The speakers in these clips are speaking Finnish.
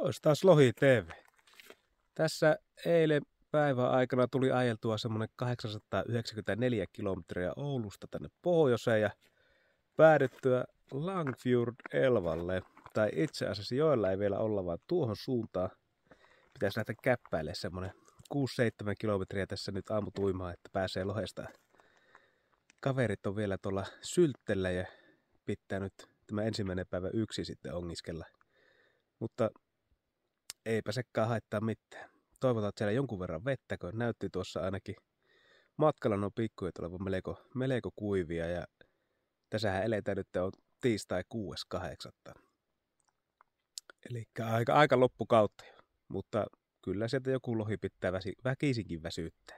Olisi taas Lohi TV. Tässä eilen päivän aikana tuli ajeltua semmonen 894 kilometriä Oulusta tänne pohjoiseen ja päädyttyä Langfjord-Elvalle. Tai itse asiassa joella ei vielä olla, vaan tuohon suuntaan pitäisi lähteä käppäilemään semmonen 6-7 kilometriä tässä nyt aamutuimaa, että pääsee lohesta. Kaverit on vielä tuolla Sylttellä ja pitää nyt tämä ensimmäinen päivä yksi sitten ongiskella. Mutta eipä sekaan haittaa mitään. Toivotaan, että siellä jonkun verran vettä, kun näytti tuossa ainakin matkalla nuo pikkujet olevan melko kuivia. Ja tässähän eletään nyt on tiistai 6.8. Eli aika loppukautta jo. Mutta kyllä sieltä joku lohi pitää väkisinkin väsyttää.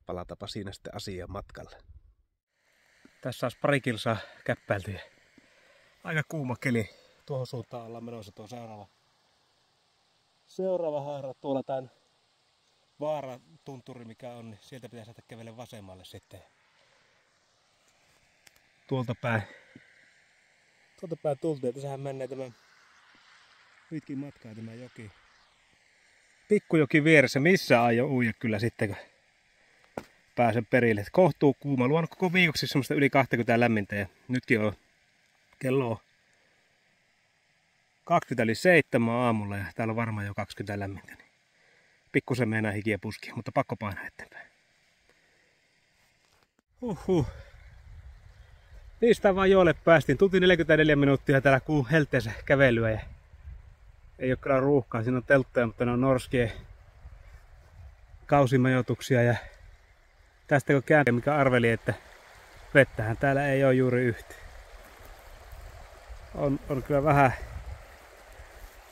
Palatapa siinä sitten asiaan matkalle. Tässä olisi pari kilsaa käppäilty. Aika kuuma keli. Tuohon suuntaan ollaan menossa tuo seuraava haara. Tuolla tämän vaaratunturi mikä on, niin sieltä pitäisi saada kävellä vasemmalle sitten. Tuolta päin tultiin. Tässähän menee tämä pitkin matkaa tämä joki. Pikkujoki vieressä, missä aio uija kyllä sitten, kun pääsen perille. Kohtuu kuuma. Luon koko viikoksi semmoista yli 20 lämmintä ja nytkin on kello 27 aamulla ja täällä on varmaan jo 20 lämmintä. Niin pikkusen meinaa hikiä puskia, mutta pakko painaa eteenpäin. Niistä vaan joelle päästiin. Tultiin 44 minuuttia täällä kuun helteessä kävelyä ja ei ole kyllä ruuhkaa. Siinä on telttoja, mutta ne on norskien kausimajoituksia ja tästä kun kääntää, mikä arveli, että vettähän täällä ei ole juuri yhtä. On kyllä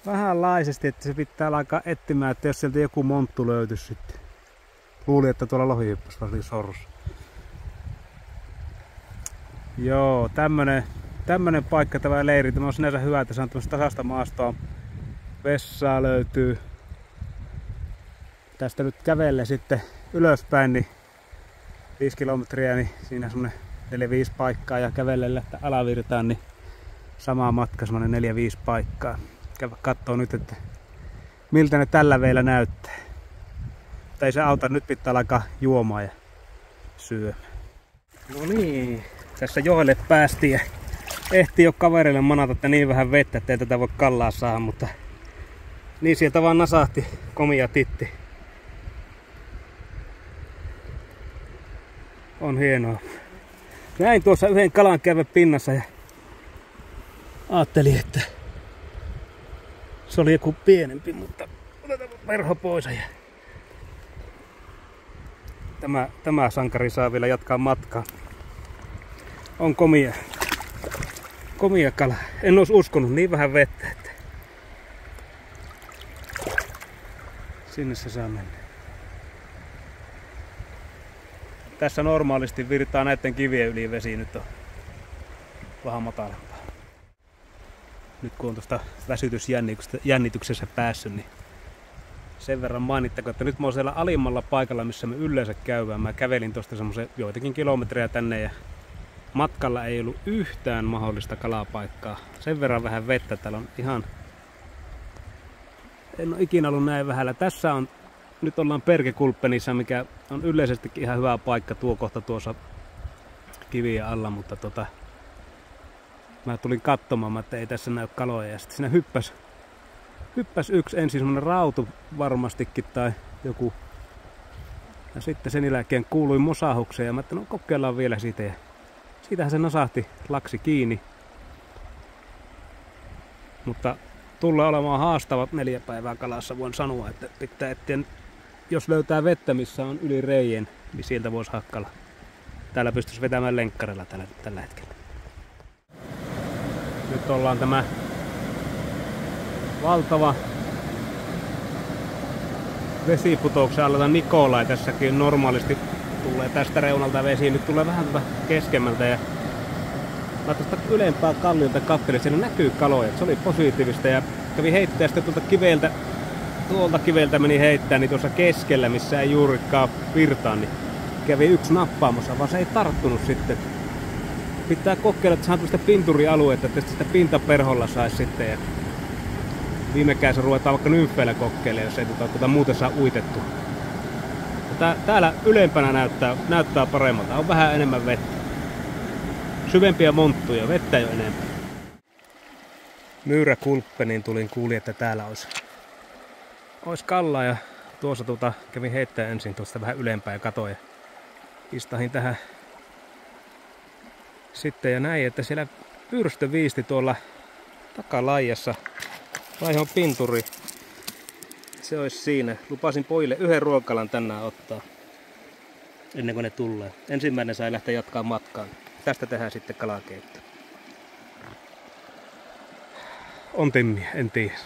vähän laisesti, että se pitää alkaa etsimään, että jos sieltä joku monttu löytyisi sitten. Luulin, että tuolla lohi hyppäsi varsin sorrussa. Joo, tämmönen paikka tämä leiri. Tämä on sinänsä hyvä, että se on tämmöistä tasasta maastoa. Vessaa löytyy. Tästä nyt kävelle sitten ylöspäin, niin 5 kilometriä, niin siinä semmonen 4-5 paikkaa ja kävelle lähtee alavirtaan, niin sama matka semmonen 4-5 paikkaa. Käydä kattoo nyt, että miltä ne tällä veillä näyttää. Mutta ei se auta, nyt pitää alkaa juomaan ja syömään. No niin, tässä joelle päästiin ja ehti jo kavereille manata, että niin vähän vettä, ettei tätä voi kallaa saada, mutta niin sieltä vaan nasahti komia titti. On hienoa. Näin tuossa yhden kalan käydä pinnassa ja ajattelin, että se oli joku pienempi, mutta otetaan verho pois ja tämä sankari saa vielä jatkaa matkaa. On komia kala. En olisi uskonut, niin vähän vettä, että sinne se saa mennä. Tässä normaalisti virtaa näiden kivien yli vesi, nyt on vähän matalampaa. Nyt kun on tuosta väsytysjännityksessä päässyt, niin sen verran mainittakoon, että nyt mä oon siellä alimmalla paikalla, missä me yleensä käydään. Mä kävelin tuosta semmoisen joitakin kilometrejä tänne ja matkalla ei ollut yhtään mahdollista kalapaikkaa. Sen verran vähän vettä, täällä on ihan... En ole ikinä ollut näin vähällä. Tässä on, nyt ollaan Perkekulpenissa, mikä on yleisestikin ihan hyvä paikka tuo kohta tuossa kivien alla, mutta mä tulin katsomaan, että ei tässä näy kaloja ja sitten siinä hyppäs yksi ensin semmonen rautu varmastikin tai joku. Ja sitten sen jälkeen kuului mosahukseen ja mä ajattelin, no kokeillaan vielä siitä ja siitähän se nasahti laksi kiinni. Mutta tulee olemaan haastava 4 päivää kalassa, voin sanoa, että pitää etsiä, jos löytää vettä missä on yli reijän, niin sieltä voisi hakkalla. Täällä pystyisi vetämään lenkkarilla tällä hetkellä. Nyt ollaan tämä valtava vesiputouksen alla Nikolai. Tässäkin normaalisti tulee tästä reunalta vesi. Nyt tulee vähän keskemmältä ja mä tuosta ylempää kalliolta katselin, siellä näkyy kaloja. Se oli positiivista ja kävi heittää sitten tuolta kiveltä meni heittää, niin tuossa keskellä, missä ei juurikaan virtaa, niin kävi yksi nappaamassa, vaan se ei tarttunut sitten. Pitää kokeilla, että saa tuosta pinturialuetta, että sitä pintaperholla saisi sitten. Ja viime kädessä ruvetaan vaikka nymfeillä kokeilemaan, jos ei muuten saa uitettua. Täällä ylempänä näyttää paremmalta. On vähän enemmän vettä. Syvempiä monttuja, vettä jo enemmän. Myyräkulppeniin kuulin, että täällä olisi kallaa ja tuossa kävin heittämään ensin tuosta vähän ylempää ja katoin ja istahin tähän sitten ja näin, että siellä pyrstö-viisti tuolla takalaijassa. Laihon pinturi. Se olisi siinä. Lupasin pojille yhden ruokalan tänään ottaa ennen kuin ne tulee. Ensimmäinen sai lähteä jatkaa matkaan. Tästä tehdään sitten kalakeitto. On timmiä, en tiedä.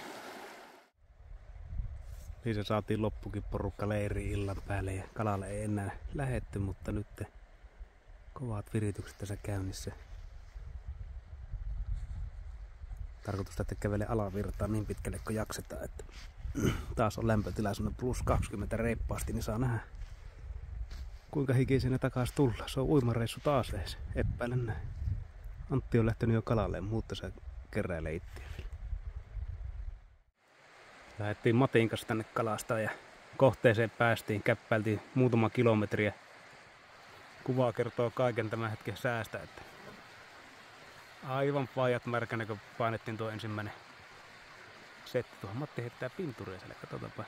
Niin se saatiin loppukin porukka leiriin illan päälle ja kalalle ei enää lähetty, mutta nyt kovat viritykset tässä käynnissä. Tarkoitusta, että kävelee alavirtaan niin pitkälle kun jaksetaan, että taas on lämpötila plus 20 reippaasti, niin saa nähdä kuinka hikisenä takaisin tulla. Se on uimareissu taas edes, epäilen näin. Antti on lähtenyt jo kalalle, mutta se keräilee ittiä vielä. Lähdettiin Matin kanssa tänne kalastaan ja kohteeseen päästiin, käppäiltiin muutama kilometriä. Kuva kertoo kaiken tämän hetken säästä, että aivan pajat märkänä, kun painettiin tuo ensimmäinen setti. Tuohon Matti heittää pinturia siellä, katsotaanpa.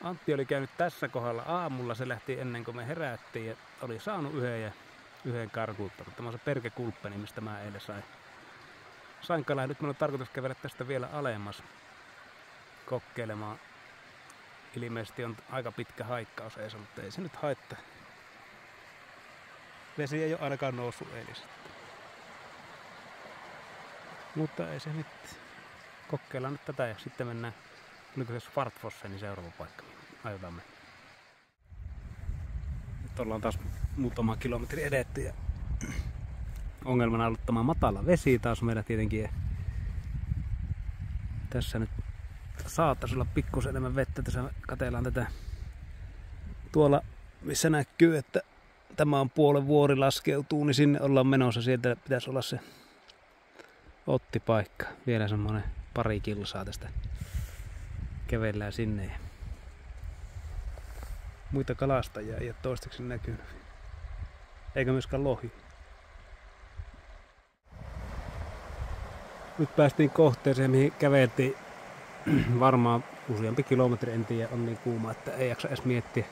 Antti oli käynyt tässä kohdalla aamulla, se lähti ennen kuin me herättiin ja oli saanut yhden karkuuttanut. Tämä on se perkekulppeni, mistä mä eilen sain kalaa. Nyt minulla on tarkoitus kävellä tästä vielä alemmas kokeilemaan. Ilmeisesti on aika pitkä haikkaus ees, mutta ei se nyt haittaa. Vesi ei ole ainakaan noussut eilistä. Mutta ei se nyt. Kokeillaan nyt tätä ja sitten mennään. Oliko se Svartfosseni seuraava paikka? Aiotaan mennä. Nyt ollaan taas muutama kilometri edetty ja ongelmana on ollut tämä matala vesi taas meillä tietenkin. Tässä nyt saattaisi olla pikkusen enemmän vettä. Tässä katsellaan tätä tuolla, missä näkyy, että tämä on puolen vuori laskeutuu, niin sinne ollaan menossa. Sieltä pitäisi olla se ottipaikka. Vielä semmoinen pari kilsaa tästä kävellään sinne. Muita kalastajia ei ole toistaiseksi näkynyt. Eikä myöskään lohi. Nyt päästiin kohteeseen, mihin käveltiin varmaan useampi kilometri, en tiedä, on niin kuuma, että ei jaksa edes miettiä.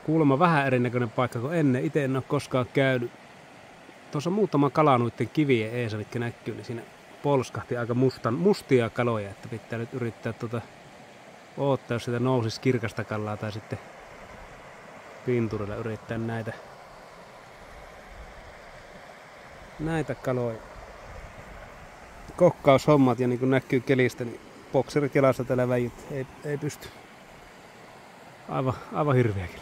Kuulemma vähän erinäköinen paikka kuin ennen. Itse en ole koskaan käynyt. Tuossa muutama kala noiden kivien eessä, mitkä näkyy, niin siinä polskahti aika mustia kaloja, että pitää nyt yrittää odottaa, jos sitä nousisi kirkasta kalaa tai sitten pinturilla yrittää näitä kaloja. Kokkaushommat ja niin kuin näkyy kelistä, niin bokserit jalassa täällä väijät ei pysty. Aivan hirveäkin.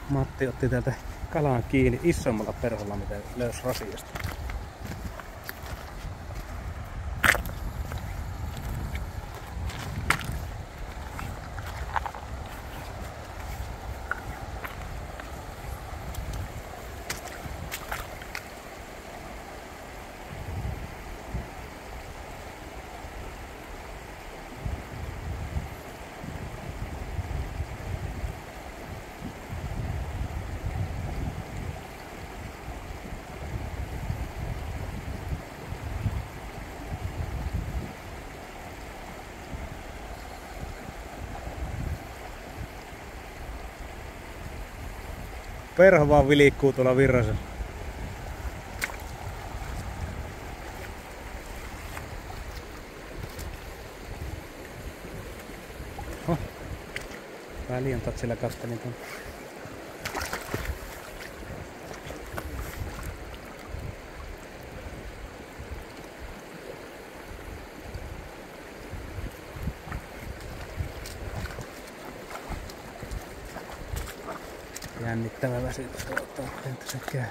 Matti otti täältä kalaan kiinni isommalla perholla, mitä löysi rasiasta. Perho vaan vilikkuu tuolla virrasella. Vähän liian tatsilla kastelin tuon. Jännittävä väsitys, katsotaan, entä se käy.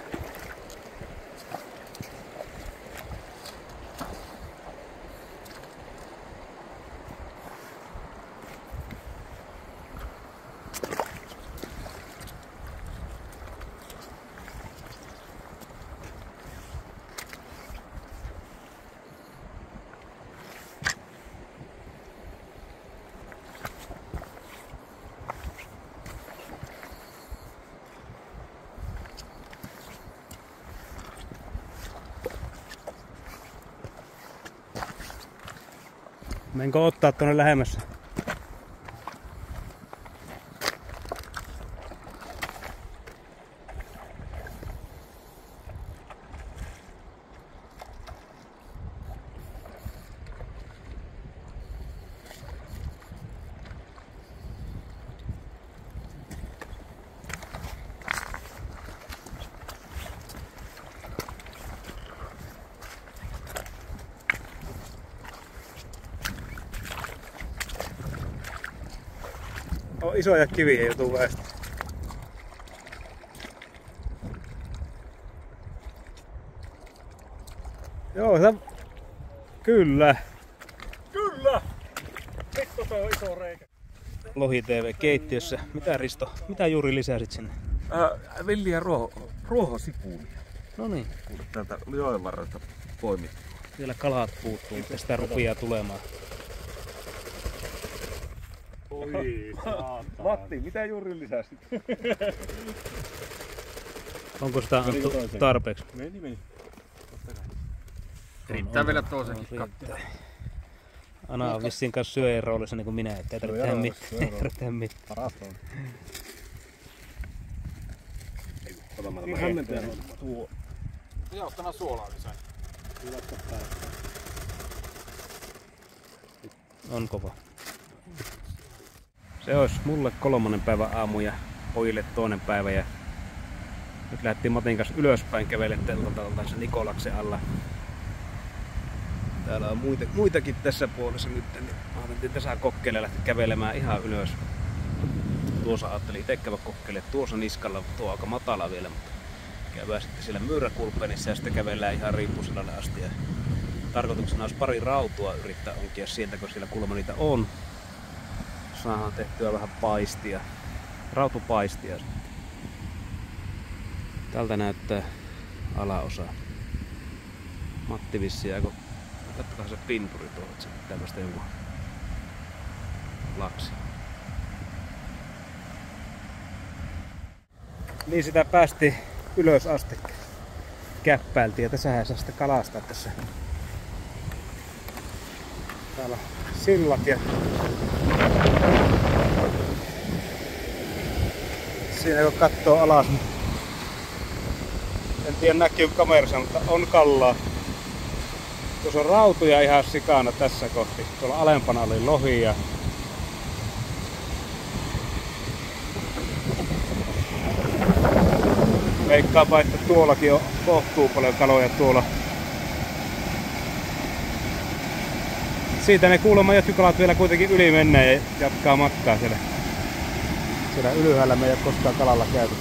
Menkö ottaa tuonne lähemmässä? On isoja kiviä joutuu väestä. Joo, kyllä. Kyllä! Vittu, se on iso reikä. Lohi TV keittiössä. Mitä Risto? Mitä juuri lisäsit sinne? Villiä ruohosipulia. No niin. Täältä joen varrelta poimittu. Vielä kalat puuttuu, mutta sitä rupeaa tulemaan. Oi, Matti, mitä juuri lisäsit? Onko sitä annettu tarpeeksi? Meni. Riittää vielä toisenkin katsoa. Ana on vissiin kanssa syöjän roolissa niin kuin minä, ettei tarvitse tehdä mitään. Parasta on. Joo, tämä suolaa lisää. On kova. Se olisi mulle 3. päivä aamu ja pojille 2. päivä. Ja nyt lähdettiin Matin kanssa ylöspäin kävelemään teltalta Nikolaksen alla. Täällä on muitakin tässä puolessa nyt, niin ajattelin tässä kokkeilla lähteä kävelemään ihan ylös. Tuossa ajattelin itse käydä kokeilemaan tuossa niskalla, tuo on aika matala vielä, mutta käydään sitten siellä Myyräkulpenissa ja sitten kävellään ihan Riippusilalle asti. Ja tarkoituksena olisi pari rautua yrittää onkia sieltä, kun siellä kuulemma niitä on. Saadaan tehtyä vähän paistia, rautupaistia. Tältä näyttää alaosa. Matti vissiin aiko, katsotaan se pinturi tuolla, että se tämmöistä jonkun laksi. Niin sitä päästi ylös asti. Käppäiltiin ja tässähän saa sitä kalastaa tässä. Täällä sillat ja siinä kun katsoo alas, niin en tiedä näkyy kamerassa, mutta on kallaa. Tuossa on rautuja ihan sikana tässä kohti. Tuolla alempana oli lohi ja veikkaanpa, että tuollakin on kohtuu paljon kaloja tuolla. Siitä ne kuulemma jotkut kalat vielä kuitenkin yli mennään ja jatkaa matkaa siellä. Siellä ylhäällä me ei ole koskaan kalalla käyty.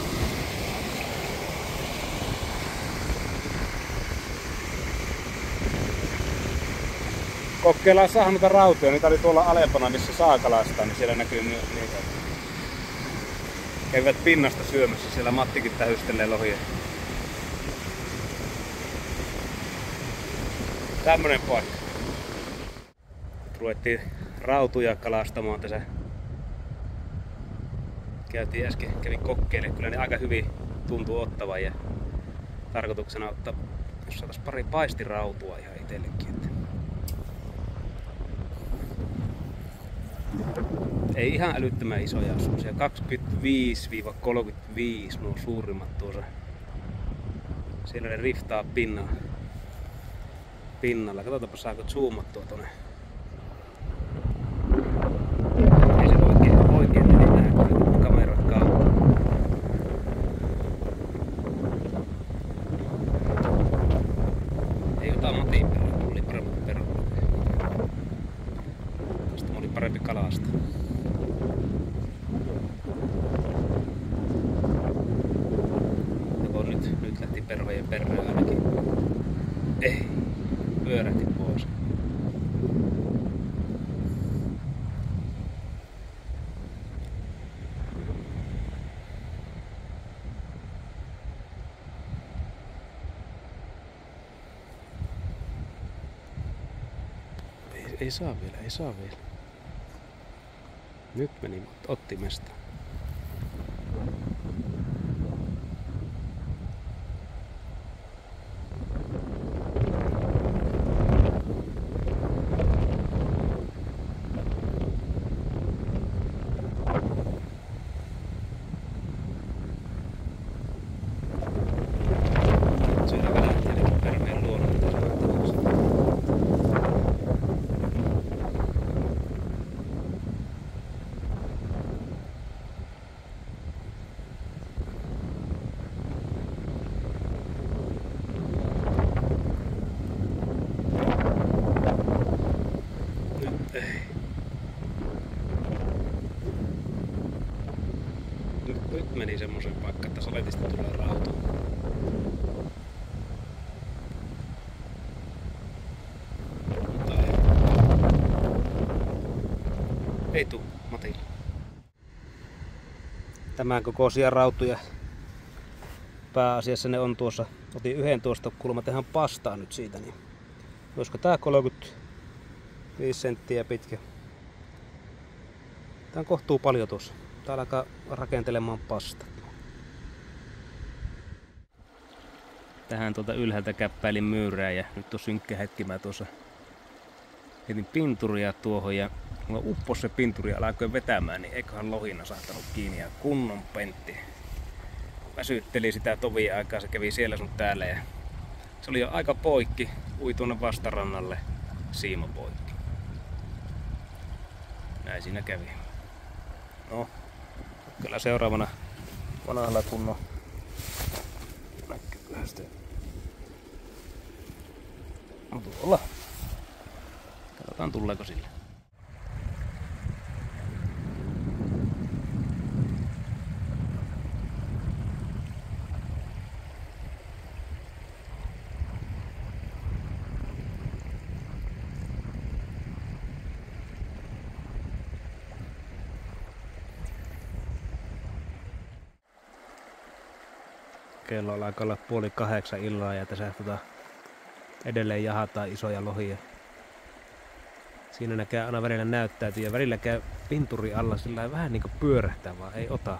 Kokeillaan saada noita rautoja. Niitä oli tuolla alempana, missä saa kalastaa, niin siellä näkyy niitä. Kävivät pinnasta syömässä. Siellä Mattikin tähystelee lohia. Tämmönen paikka. Ruvettiin rautuja kalastamaan tässä. Käytiin äsken, kävin kokeilemaan. Kyllä ne aika hyvin tuntuu ottavan ja tarkoituksena ottaa, jos saatais pari paistirautua ihan itsellekin. Ei ihan älyttömän isoja ole, semmosia 25-35 nuo suurimmat tuossa. Siellä ne riftaa pinnalla. Katsotaanpa saako zoomattua tonne. Ei se oikein näe, kun kamerat kauan. Ei ota Matin perään, mulla oli paremmat perät. Tästä mulla oli parempi kalasta. Nyt lähti perhojen perään ainakin. Ei, pyörähti pois. Ei saa vielä. Nyt meni ottimesta. Nyt meni semmoisen paikkaan, että saletista tulee rautu. Mutta ei tuu, Matilla. Tämän kokoisia rautuja pääasiassa ne on tuossa. Otin yhden tuosta, kuulemma tehdään pastaa nyt siitä. Niin olisiko tää 35 senttiä pitkä? Tää on kohtuu paljon tuossa. Tää alkaa rakentelemaan pasta. Tähän tuolta ylhäältä käppäilin myyrää ja nyt on synkkä hetki. Mä tuossa heitin pinturia tuohon ja mulla uppos se pinturi alkoi vetämään, niin eiköhän lohina saattanut kiinni ja kunnon pentti. Väsytteli sitä tovia aikaa, se kävi siellä sun täällä ja se oli jo aika poikki, ui tuonne vastarannalle, siima poikki. Näin siinä kävi. No, kyllä seuraavana vanhalla kunnon näkyy sitten. No tuolla. Katsotaan tuleeko sille. Kello alkaa olla 7:30 illalla ja tässä edelleen jahataan isoja lohia. Siinä näkee aina välillä näyttäytyy ja välillä käy pinturi alla sillä vähän niinku pyörähtää, vaan ei ota.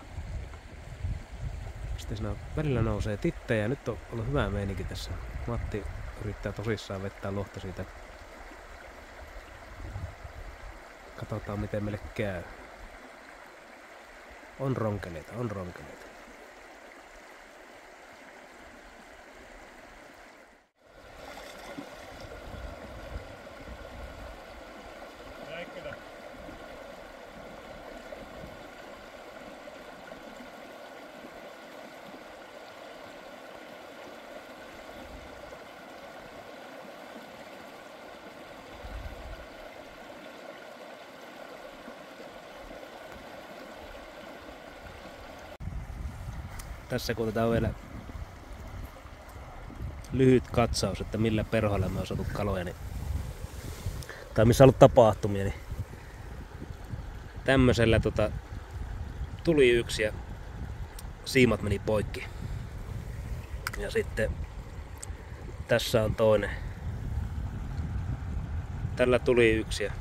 Sitten siinä välillä nousee tittejä ja nyt on ollut hyvä meininki tässä. Matti yrittää tosissaan vettää lohta siitä. Katsotaan miten meille käy. On ronkeleita, on ronkeleita. Tässä kun otetaan vielä lyhyt katsaus, että millä perhoilla me on saatu kaloja, niin, tai missä on ollut tapahtumia, niin tämmöisellä tuli yksi ja siimat meni poikki. Ja sitten tässä on toinen. Tällä tuli yksi ja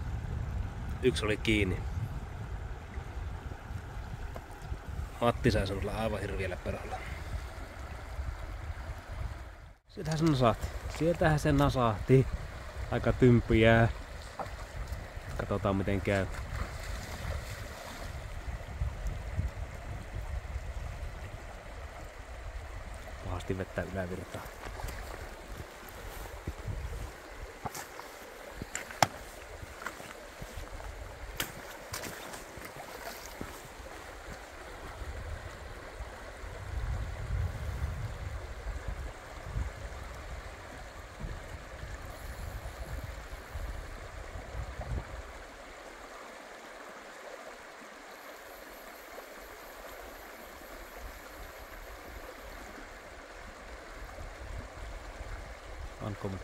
yksi oli kiinni. Matti sai semmoisella aivan hirviellä perholla. Sieltähän se nasahti. Aika tympiää. Katsotaan miten käy. Pahasti vettä ylävirtaa.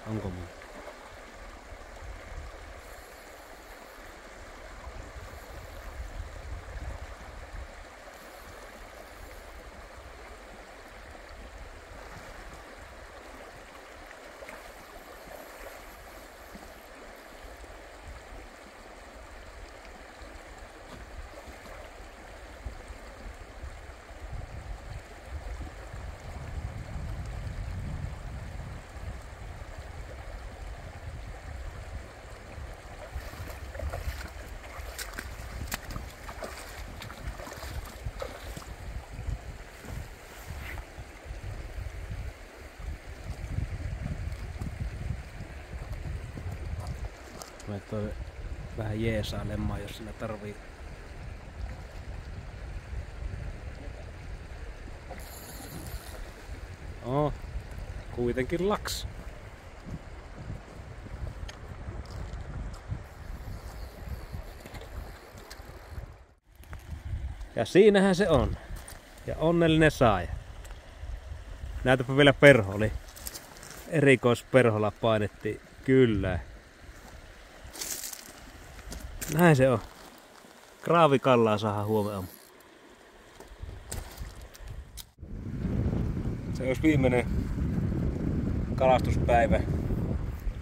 Ankomen. Mä toi vähän jeesailemaan, jos sinä tarvii. Kuitenkin laks. Ja siinähän se on. Ja onnellinen saaja. Näytäpä vielä perho oli. Erikoisperholla painettiin. Kyllä. Näin se on. Kraavikallaa saadaan huomenna. Se olisi viimeinen kalastuspäivä.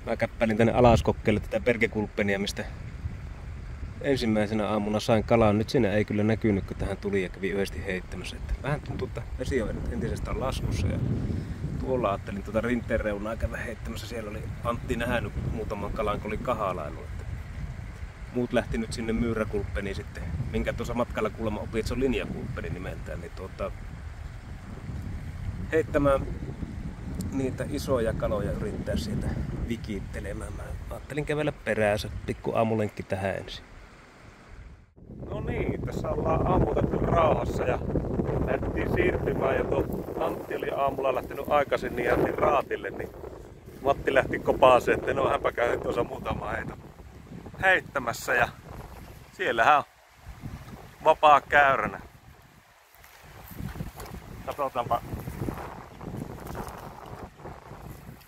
Mä käppäilin tänne Alaskokkeelle tätä Bergekulppenia, mistä ensimmäisenä aamuna sain kalaa. Nyt siinä ei kyllä näkynyt, kun tähän tuli ja kävi yhdesti heittämässä. Että vähän tuntuu, että vesi on entisestään laskussa. Ja tuolla ajattelin tuota rinteen reunaa käydä heittämässä. Siellä oli Antti nähnyt muutaman kalan, kun oli kahalailu. Muut lähti nyt sinne Myyräkulppeniin sitten, minkä tuossa matkalla kuulemma opin, että se on linjakulppeni nimeltään. Niin heittämään niitä isoja kaloja yrittää sieltä vikittelemään. Mä ajattelin kävellä peräänsä, pikku aamulenkki tähän ensin. No niin, tässä ollaan aamutettu rauhassa ja lähdettiin siirtymään. Ja Antti oli aamulla lähtenyt aikaisin niin jätti raatille, niin Matti lähti kopaaseen, että no hänpä käy tuossa muutama heittämässä. Ja siellähän on vapaa käyränä. Katsotaanpa,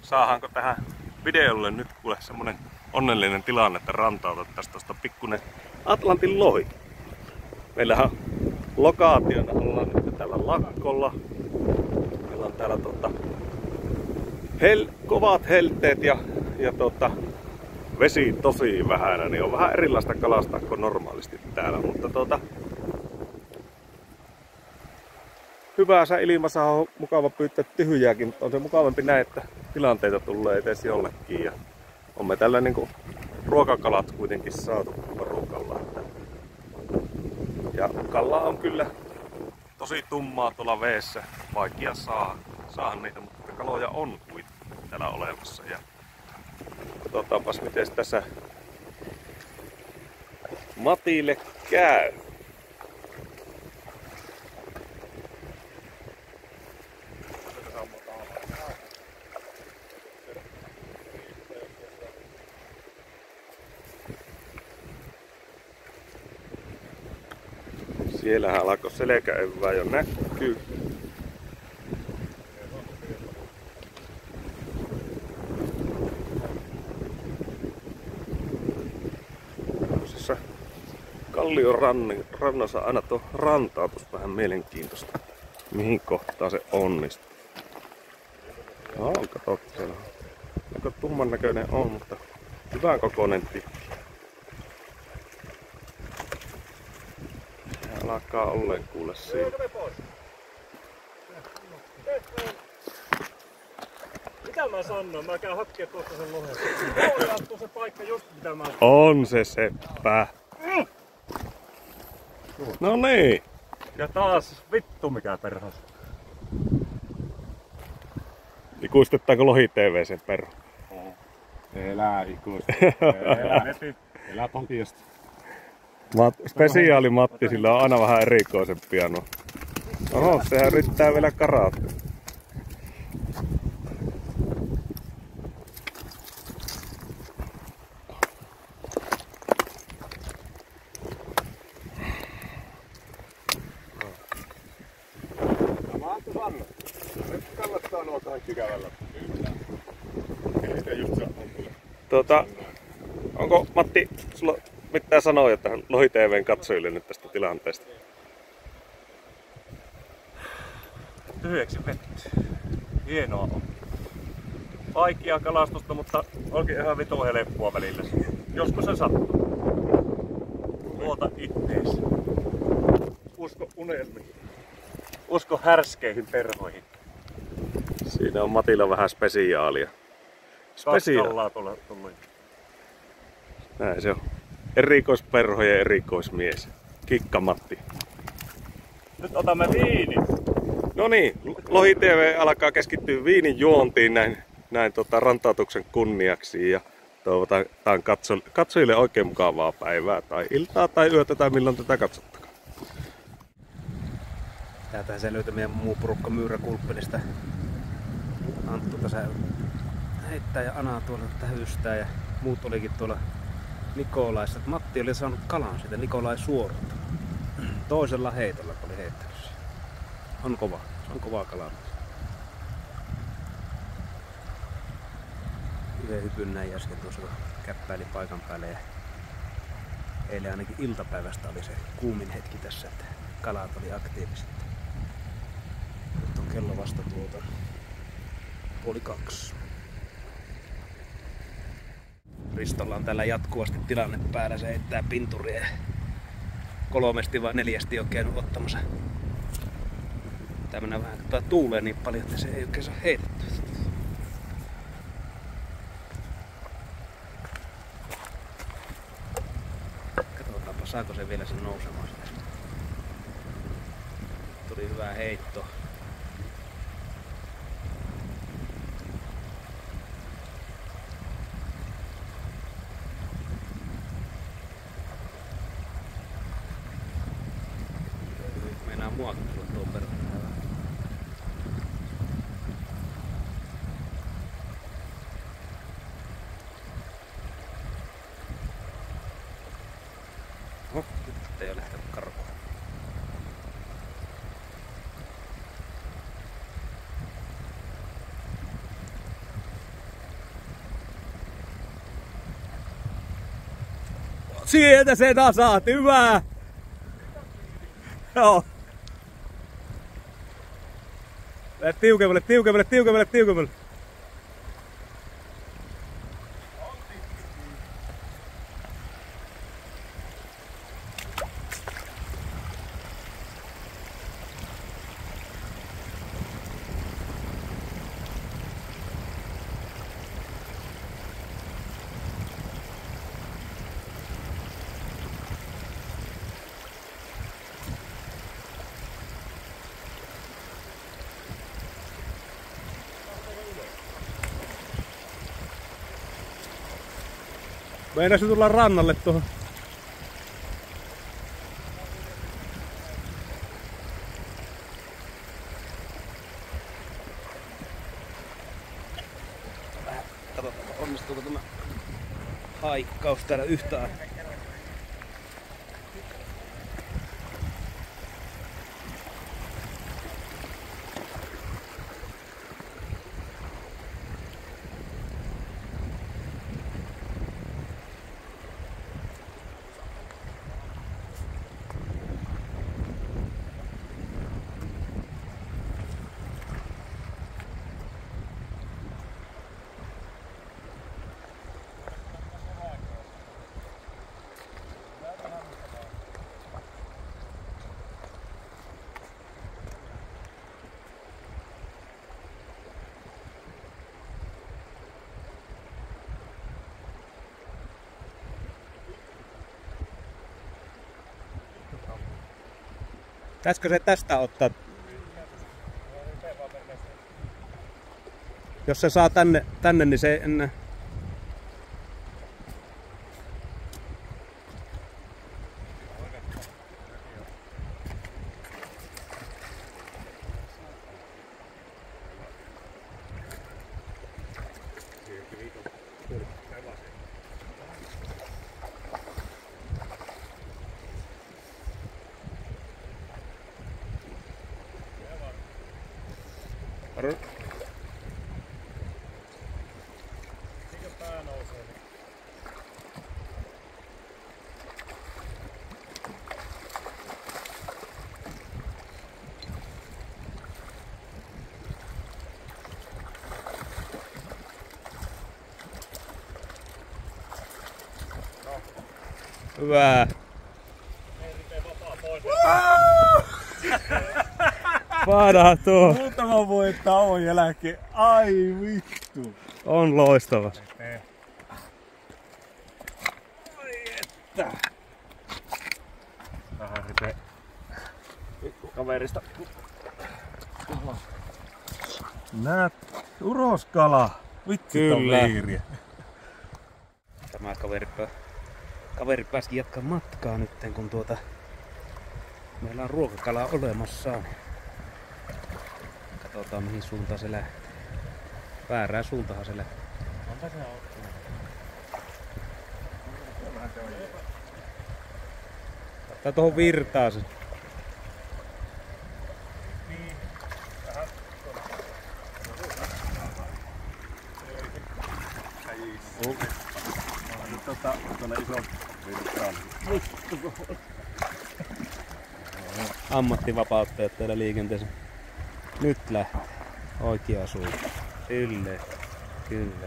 saadaanko tähän videolle nyt kuule semmonen onnellinen tilanne, että rantautettaisiin tuosta pikkunen Atlantin lohi. Meillähän lokaationa ollaan nyt täällä Lakkolla. Meillä on täällä kovat helteet ja vesi tosi vähänä, niin on vähän erilaista kalastaa kuin normaalisti täällä, mutta hyvää sää ilmassa on mukava pyytää tyhjääkin, mutta on se mukavampi näin, että tilanteita tulee edes jollekin. Ja on me tällä niinku ruokakalat kuitenkin saatu porukalla. Ja kallaa on kyllä tosi tummaa tuolla veessä, vaikea saada niitä, mutta kaloja on kuitenkin täällä olemassa. Ja katsotaanpas miten tässä Matille käy. Siellähän alkoi selkäevää jo näkyy. Tämmöisessä kallion rannassa aina tuo rantautus vähän mielenkiintoista. Mihin kohtaan se onnistuu. No, kato siellä. Aika tumman näköinen on, mutta hyvän kokoinen tikki. Alkaa olleen kuule siinä. Mitä mä sanon? Mä käyn hakkeen tuosta sen lohen. On se paikka just mitä mä... On se seppä. No niin. Ja taas vittu mikä perhas. Ikuistetaanko Lohi TV sen perho? Elää ikuisesti. Elää patiosta. Spesiaali Matti, sillä on aina vähän erikoisempia nuo. Oho, sehän yrittää vielä karata. Kannattaa nuo kaikki kävellä. Just se on. Onko Matti, sulla mitään sanoa tähän Lohi TV:n katsojille nyt tästä tilanteesta? Tyhjäksi vettä. Hienoa on. Vaikea kalastusta, mutta oikein ihan vitun helppoa välillä. Joskus se sattuu. Luota ittees. Usko unelmiin. Usko härskeihin perhoihin. Siinä on Matilla vähän spesiaalia. Spesiaalia tuolla tullut. Näin se on. Erikoisperhojen erikoismies. Kikka Matti. Nyt otamme viini. No niin, Lohi TV alkaa keskittyä viinin juontiin näin rantautuksen kunniaksi. Ja toivotaan katsojille oikein mukavaa päivää tai iltaa tai yötä tai milloin tätä katsottakaan. Täältähän se löytää meidän muu porukka Myyräkulppenista. Anttu tässä heittää ja Ana tuolla tähystää ja muut olikin tuolla Nikolaissa. Matti oli saanut kalan siitä Nikolai suoralta. Toisella heitolla kun oli heittänyt. On kova. Se on kova kala. Yhden hypyn näin äsken tuossa käppäili paikan päälle ja eilen ainakin iltapäivästä oli se kuumin hetki tässä, että kalat oli aktiiviset. Nyt on kello vasta 1:30. Ristolla on täällä jatkuvasti tilanne päällä, se heittää pinturia ja 3 vai 4 on käynyt ottamassa. Tää mennään vähän tuulee niin paljon, että se ei oikein saa heitettyä. Katsotaanpa saako se vielä sen nousemaan sitä. Tuli hyvä heitto. Meinaa muakin tulla tuon perään. Nyt ei ole lähtenyt karkuun. Sieltä se tasaat, hyvä! Joo. Lähde tiukemmalle, tiukemmalle, tiukemmalle, tiukemmalle. Meinasin tulla rannalle tuohon. Katsotaan, onnistuuko tämä haikkaus täällä yhtään. Pitäisikö se tästä ottaa? Jos se saa tänne niin se en... Hyvä. Paada tuo. Muutaman vuoden tauon jälkeen. Ai vittu. On loistava. Ai että. Vähän ripee kaverista. Näet, uroskala. Vitsi on liiriä. Tämä kaveri pääski jatkaa matkaa nyt, kun meillä on ruokakala olemassa. Katsotaan mihin suuntaan se lähtee. Väärään suuntaan se lähtee. Onpa se ottanut. Ottaa tuohon virtaan sen. Niin. Ammattivapauttajat täällä liikenteessä. Nyt lähtee. Oikea suunta. Kyllä. Kyllä.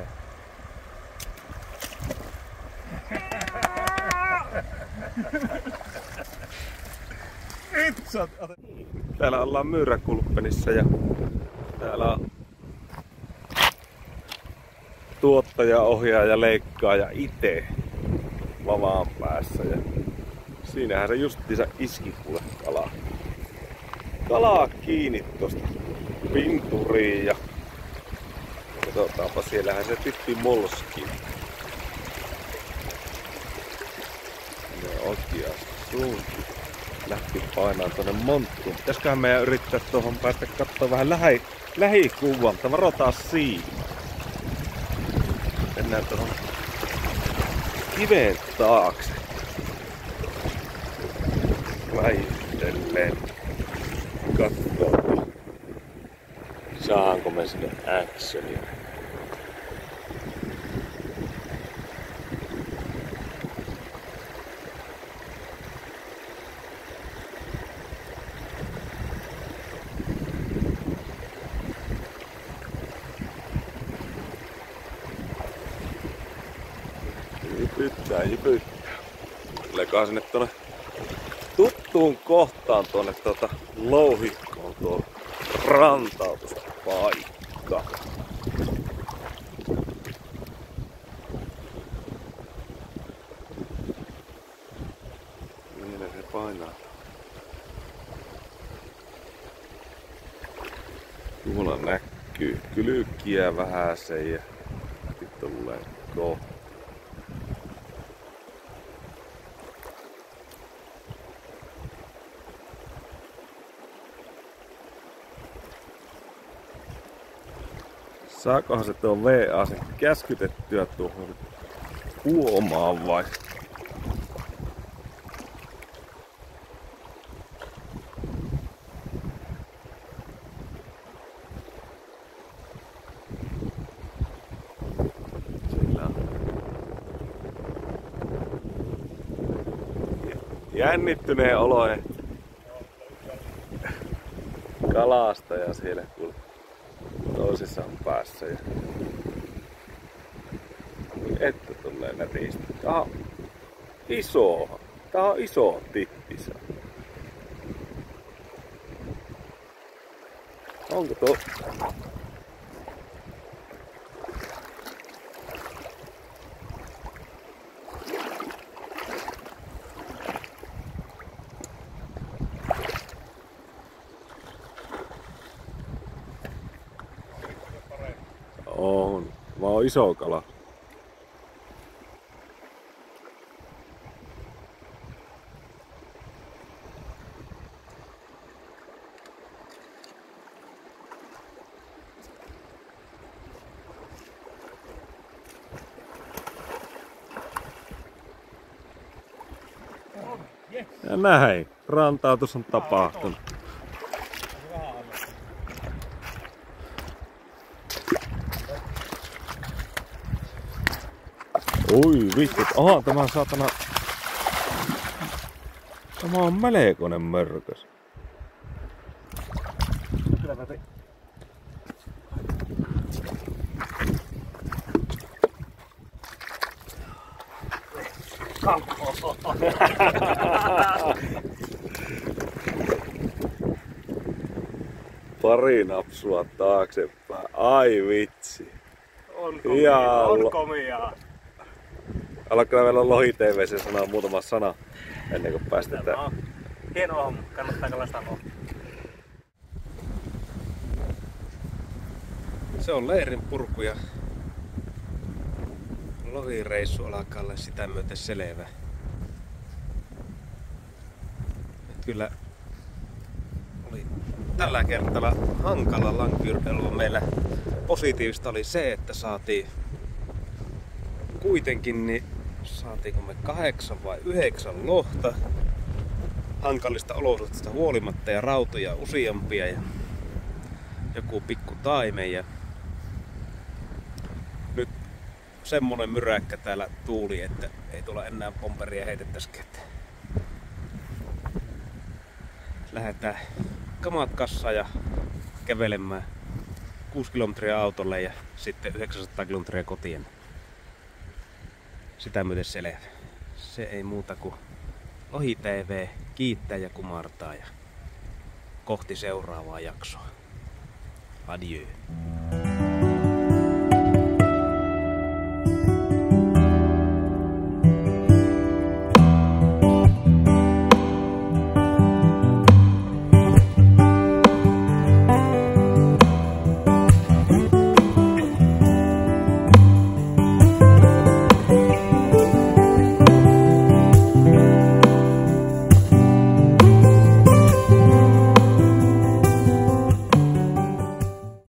Täällä ollaan Myyräkulppenissa ja täällä on tuottaja, ohjaaja, leikkaaja ite lavaan päässä. Ja siinähän se justiinsa iski kuule kalaa. Kalaa kiinni tosta pinturiin ja katsotaanpa, siellähän se tytti molskiin. Ne oikeasti suuntiin. Lähti painaa tonne monttuun. Pitäisköhän meidän yrittää tuohon päästä katsoa vähän lähikuvalta. Varotaan siinä. Mennään tuohon kiveen taakse. Väitellen. Katsotaan. Saanko me sinne actionia? Hypyttää. Tuleekaa sinne tuonne tuttuun kohtaan tuonne louhikkoon tuo rantautuspaikka. Meillä se painaa. Tuolla näkyy kylykkiä vähäsen ja sitten tulee kohta. Saakohan se tuon VA sen käskytettyä tuohon huomaan vai? Sillä on jännittyneen oloinen kalastaja siellä kuule toisessa päässä ja että tulee nätisti. Tää on iso tippis. Onko tuo? On. Mä oon iso kala. Ja näin. Rantautus on tapahtunut. Oi vittu, aha, tämä saatana. Tämä on melkoinen mörkös. Pari napsua taaksepäin. Ai vitsi. On komiaa. Alkaa vielä Lohi TV:ssä sanoa muutama sana ennen kuin päästetään. No, hieno homma, kannattaa kalastaa lohta. Se on leirin purku ja lohireissu alkaa olla sitä myöten selvä. Kyllä oli tällä kertaa hankala lankyyrpeilu. Meillä positiivista oli se, että saatiin kuitenkin, niin saatiinko me 8 vai 9 lohta hankalista olosuhteista huolimatta ja rautoja useampia ja joku pikku taime. Ja nyt semmonen myräkkä täällä tuuli, että ei tulla enää pomperia heitettäisikin. Lähdetään kamat kassaan ja kävelemään 6 kilometriä autolle ja sitten 900 kilometriä kotiin. Sitä myöten selvä. Se ei muuta kuin Lohi TV kiittää ja kumartaa ja kohti seuraavaa jaksoa. Adieu.